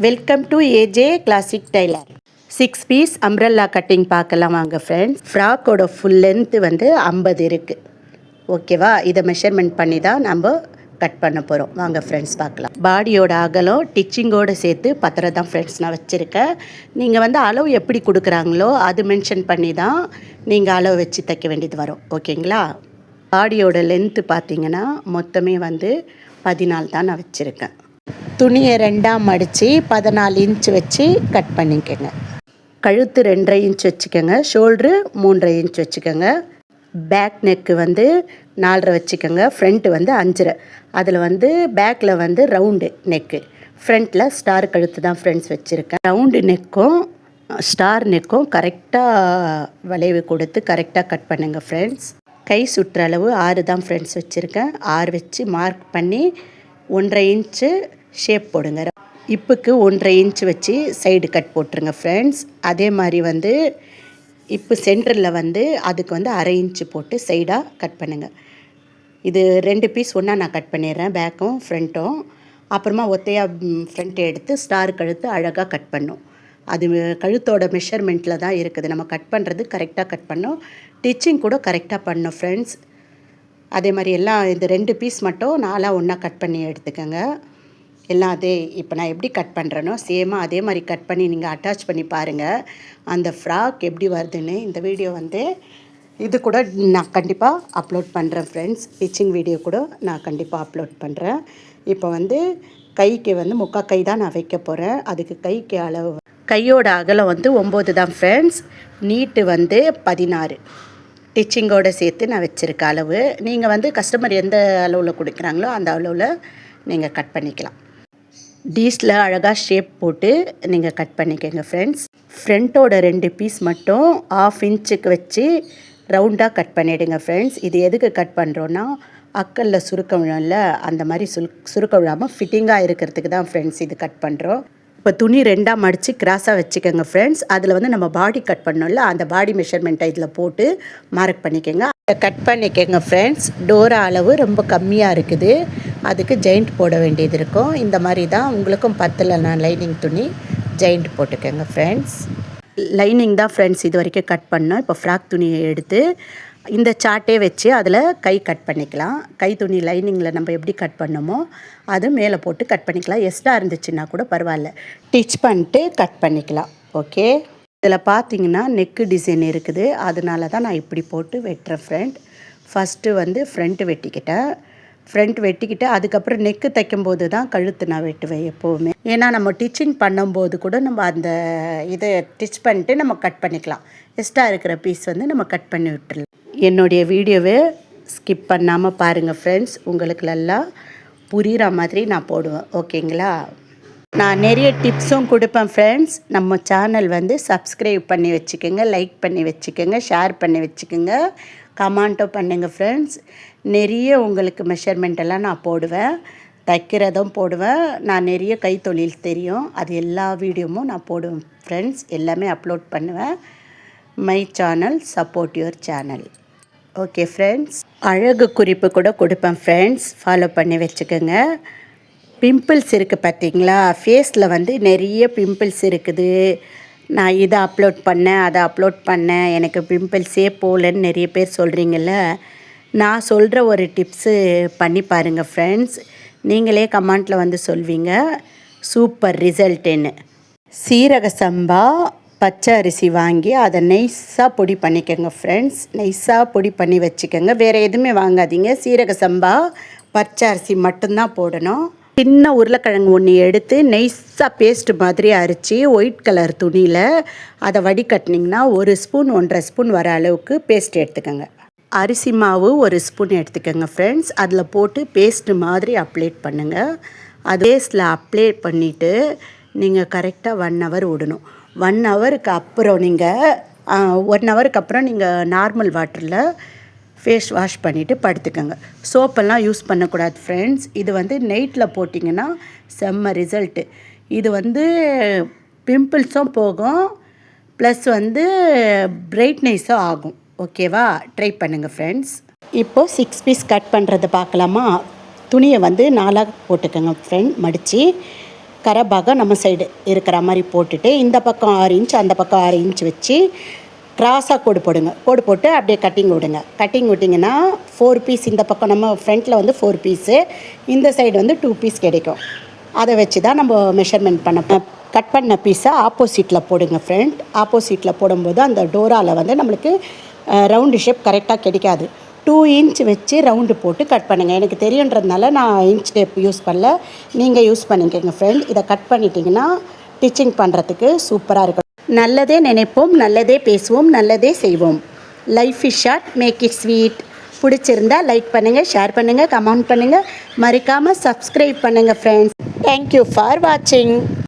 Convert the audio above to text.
Welcome to AJ classic tailor. 6 piece umbrella cutting பார்க்கலாம் வாங்க friends. ஃப்ராக்கோட full length வந்து 50 இருக்குது. ஓகேவா? இதை மெஷர்மெண்ட் பண்ணி தான் நம்ம கட் பண்ண போகிறோம். வாங்க ஃப்ரெண்ட்ஸ் பார்க்கலாம். பாடியோட அகலம் டிச்சிங்கோடு சேர்த்து 10 தான் ஃப்ரெண்ட்ஸ் நான் வச்சுருக்கேன். நீங்கள் வந்து அளவு எப்படி கொடுக்குறாங்களோ அது மென்ஷன் பண்ணி தான் நீங்கள் அளவு வச்சு தைக்க வேண்டியது வரும். ஓகேங்களா? பாடியோட லென்த்து பார்த்தீங்கன்னா மொத்தமே வந்து 14 தான் நான் வச்சுருக்கேன். துணியை 2ஆக மடித்து 14 இன்ச் வச்சு கட் பண்ணிக்கோங்க. கழுத்து 2.5 இன்ச் வச்சுக்கோங்க. ஷோல்ட்ரு 3.5 இன்ச் வச்சுக்கோங்க. பேக் நெக்கு வந்து 4.5 வச்சுக்கோங்க. ஃப்ரண்ட்டு வந்து 5.5. அதில் வந்து பேக்கில் வந்து ரவுண்டு நெக்கு, ஃப்ரண்ட்டில் ஸ்டார் கழுத்து தான் ஃப்ரெண்ட்ஸ் வச்சுருக்கேன். ரவுண்டு நெக்கும் ஸ்டார் நெக்கும் கரெக்டாக வளைவு கொடுத்து கரெக்டாக கட் பண்ணுங்கள் ஃப்ரெண்ட்ஸ். கை சுற்றளவு 6 தான் ஃப்ரெண்ட்ஸ் வச்சுருக்கேன். 6 வச்சு மார்க் பண்ணி 1.5 இன்ச்சு ஷேப் போடுங்க. இப்புக்கு 1.5 இன்ச் வச்சு சைடு கட் போட்டுருங்க ஃப்ரெண்ட்ஸ். அதே மாதிரி வந்து இப்போ சென்டரில் வந்து அதுக்கு வந்து 1/2 இன்ச்சு போட்டு சைடாக கட் பண்ணுங்கள். இது 2 பீஸ் ஒன்றா நான் கட் பண்ணிடுறேன், பேக்கும் ஃப்ரண்ட்டும். அப்புறமா ஒத்தையாக ஃப்ரண்ட்டை எடுத்து ஸ்டார் கழுத்து அழகாக கட் பண்ணும். அது கழுத்தோட மெஷர்மெண்ட்டில் தான் இருக்குது. நம்ம கட் பண்ணுறது கரெக்டாக கட் பண்ணோம், டிச்சிங் கூட கரெக்டாக பண்ணோம் ஃப்ரெண்ட்ஸ். அதே மாதிரி எல்லாம் இந்த 2 பீஸ் மட்டும் 4ஆக ஒன்றா கட் பண்ணி எடுத்துக்கோங்க. எல்லாம் அதே இப்போ நான் எப்படி கட் பண்ணுறேனோ சேமாக அதே மாதிரி கட் பண்ணி நீங்கள் அட்டாச் பண்ணி பாருங்கள் அந்த ஃப்ராக் எப்படி வருதுன்னு. இந்த வீடியோ வந்து இது கூட நான் கண்டிப்பாக அப்லோட் பண்ணுறேன் ஃப்ரெண்ட்ஸ். ஸ்டிச்சிங் வீடியோ கூட நான் கண்டிப்பாக அப்லோட் பண்ணுறேன். இப்போ வந்து கைக்கு வந்து 3/4 கை தான் நான் வைக்க போகிறேன். அதுக்கு கைக்கு அளவு கையோட அகலம் வந்து 9 தான் ஃப்ரெண்ட்ஸ். நீட்டு வந்து 16 டிச்சிங்கோடு சேர்த்து நான் வச்சுருக்க அளவு. நீங்கள் வந்து கஸ்டமர் எந்த அளவில் கொடுக்குறாங்களோ அந்த அளவில் நீங்கள் கட் பண்ணிக்கலாம். டீஸில் அழகாக ஷேப் போட்டு நீங்கள் கட் பண்ணிக்கோங்க ஃப்ரெண்ட்ஸ். ஃப்ரண்ட்டோட 2 பீஸ் மட்டும் 1/2 இன்ச்சுக்கு வச்சு ரவுண்டாக கட் பண்ணிவிடுங்க ஃப்ரெண்ட்ஸ். இது எதுக்கு கட் பண்ணுறோன்னா அக்கலில் சுருக்கம் விழும்ல, அந்த மாதிரி சுருக்கம் விழாமல் ஃபிட்டிங்காக இருக்கிறதுக்கு தான் ஃப்ரெண்ட்ஸ் இது கட் பண்ணுறோம். இப்போ துணி 2ஆக மடித்து கிராஸாக வச்சுக்கோங்க ஃப்ரெண்ட்ஸ். அதில் வந்து நம்ம பாடி கட் பண்ணோம்ல, அந்த பாடி மெஷர்மெண்ட்டை இதில் போட்டு மார்க் பண்ணிக்கோங்க. கட் பண்ணிக்கோங்க ஃப்ரெண்ட்ஸ். டோரா அளவு ரொம்ப கம்மியாக இருக்குது, அதுக்கு ஜெயிண்ட் போட வேண்டியது இருக்கும். இந்த மாதிரி தான் உங்களுக்கும் பத்தலைன்னா லைனிங் துணி ஜெயிண்ட் போட்டுக்கோங்க ஃப்ரெண்ட்ஸ். லைனிங் தான் ஃப்ரெண்ட்ஸ் இது வரைக்கும் கட் பண்ணோம். இப்போ ஃப்ராக் துணியை எடுத்து இந்த சார்ட்டே வச்சு அதில் கை கட் பண்ணிக்கலாம். கை துணி லைனிங்கில் நம்ம எப்படி கட் பண்ணோமோ அது மேலே போட்டு கட் பண்ணிக்கலாம். எக்ஸ்ட்ரா இருந்துச்சுன்னா கூட பரவாயில்ல, ஸ்டிச் பண்ணிட்டு கட் பண்ணிக்கலாம். ஓகே, இதில் பார்த்தீங்கன்னா நெக்கு டிசைன் இருக்குது, அதனால தான் நான் இப்படி போட்டு வெட்டுறேன் ஃப்ரெண்ட். ஃபஸ்ட்டு வந்து ஃப்ரண்ட்டு வெட்டிக்கிட்டு அதுக்கப்புறம் நெக்கு தைக்கும்போது தான் கழுத்து நான் வெட்டுவேன் எப்போவுமே. ஏன்னா நம்ம டிச்சிங் பண்ணும்போது கூட நம்ம அந்த இதை ஸ்டிச் பண்ணிட்டு நம்ம கட் பண்ணிக்கலாம். எக்ஸ்ட்ரா இருக்கிற பீஸ் வந்து நம்ம கட் பண்ணி விட்டுடலாம். என்னுடைய வீடியோவை ஸ்கிப் பண்ணாமல் பாருங்கள் ஃப்ரெண்ட்ஸ். உங்களுக்கு நல்லா புரிகிற மாதிரி நான் போடுவேன். ஓகேங்களா? நான் நிறைய டிப்ஸும் கொடுப்பேன் ஃப்ரெண்ட்ஸ். நம்ம சேனல் வந்து சப்ஸ்கிரைப் பண்ணி வச்சுக்கோங்க, லைக் பண்ணி வச்சுக்கோங்க, ஷேர் பண்ணி வச்சுக்கோங்க, கமெண்ட்டும் பண்ணுங்கள் ஃப்ரெண்ட்ஸ். நிறைய உங்களுக்கு மெஷர்மெண்ட்டெல்லாம் நான் போடுவேன், தைக்கிறதும் போடுவேன். நான் நிறைய கைத்தொழில் தெரியும், அது எல்லா வீடியோவும் நான் போடுவேன் ஃப்ரெண்ட்ஸ். எல்லாமே அப்லோட் பண்ணுவேன். My channel support your channel. Okay friends, அழகு குறிப்பு கூட கொடுப்பேன் ஃப்ரெண்ட்ஸ், ஃபாலோ பண்ணி வச்சுக்கோங்க. பிம்பிள்ஸ் இருக்குது பார்த்தீங்களா, ஃபேஸில் வந்து நிறைய பிம்பிள்ஸ் இருக்குது. நான் இதை அப்லோட் பண்ணேன், அதை அப்லோட் பண்ணேன், எனக்கு பிம்பிள்ஸே போகலன்னு நிறைய பேர் சொல்கிறீங்கள. நான் சொல்கிற ஒரு டிப்ஸு பண்ணி பாருங்கள் ஃப்ரெண்ட்ஸ். நீங்களே கமெண்ட்டில் வந்து சொல்வீங்க சூப்பர் ரிசல்ட்டுன்னு. சீரக சம்பா பச்சை அரிசி வாங்கி அதை நைஸாக பொடி பண்ணிக்கோங்க ஃப்ரெண்ட்ஸ். நைஸாக பொடி பண்ணி வச்சுக்கோங்க, வேறு எதுவுமே வாங்காதீங்க. சீரக சம்பா பச்சை அரிசி மட்டும்தான் போடணும். சின்ன உருளைக்கிழங்கு ஒன்று எடுத்து நைஸாக பேஸ்ட் மாதிரி அரைச்சி ஒயிட் கலர் துணியில் அதை வடிகட்டினிங்கன்னா 1 ஸ்பூன் 1.5 ஸ்பூன் வர அளவுக்கு பேஸ்ட் எடுத்துக்கோங்க. அரிசி மாவு 1 ஸ்பூன் எடுத்துக்கோங்க ஃப்ரெண்ட்ஸ். அதில் போட்டு பேஸ்ட்டு மாதிரி அப்ளை பண்ணுங்கள். அது பேஸ்ட்டில் அப்ளை பண்ணிவிட்டு நீங்கள் கரெக்டாக 1 ஹவர் விடணும். 1 ஹவருக்கு அப்புறம் நீங்கள் நார்மல் வாட்டரில் ஃபேஸ் வாஷ் பண்ணிவிட்டு படுத்துக்கோங்க. சோப்பெல்லாம் யூஸ் பண்ணக்கூடாது ஃப்ரெண்ட்ஸ். இது வந்து நைட்டில் போட்டிங்கன்னா செம்ம ரிசல்ட்டு. இது வந்து பிம்பிள்ஸும் போகும், ப்ளஸ் வந்து பிரைட்னஸும் ஆகும். ஓகேவா? ட்ரை பண்ணுங்கள் ஃப்ரெண்ட்ஸ். இப்போது 6 பீஸ் கட் பண்ணுறதை பார்க்கலாமா? துணியை வந்து 4ஆக போட்டுக்கோங்க ஃப்ரெண்ட். மடித்து கரை நம்ம சைடு இருக்கிற மாதிரி போட்டுட்டு இந்த பக்கம் 6 இன்ச் அந்த பக்கம் 6 இன்ச் வச்சு கிராஸாக கோடு போடுங்க. கோடு போட்டு அப்படியே கட்டிங் விடுங்க. கட்டிங் விட்டிங்கன்னா 4 பீஸ் இந்த பக்கம் நம்ம ஃப்ரண்ட்டில் வந்து 4 பீஸு, இந்த சைடு வந்து 2 பீஸ் கிடைக்கும். அதை வச்சு தான் நம்ம மெஷர்மெண்ட் கட் பண்ண பீஸை ஆப்போசிட்டில் போடுங்க ஃப்ரெண்ட். ஆப்போசிட்டில் போடும்போது அந்த டோராவில் வந்து நம்மளுக்கு ரவுண்டு ஷேப் கரெக்டாக கிடைக்காது. 2 இன்ச் வச்சு ரவுண்டு போட்டு கட் பண்ணுங்கள். எனக்கு தெரியுன்றதுனால நான் இன்ச் டேப் யூஸ் பண்ணல, நீங்கள் யூஸ் பண்ணிக்கோங்க ஃப்ரெண்ட். இதை கட் பண்ணிட்டீங்கன்னா ஸ்டிச்சிங் பண்ணுறதுக்கு சூப்பராக இருக்கும். நல்லதே நினைப்போம், நல்லதே பேசுவோம், நல்லதே செய்வோம். Life is short, make it sweet. பிடிச்சிருந்தா லைக் பண்ணுங்கள், ஷேர் பண்ணுங்கள், கமெண்ட் பண்ணுங்கள், மறக்காமல் சப்ஸ்கிரைப் பண்ணுங்கள் ஃப்ரெண்ட்ஸ். தேங்க்யூ ஃபார் வாட்சிங்.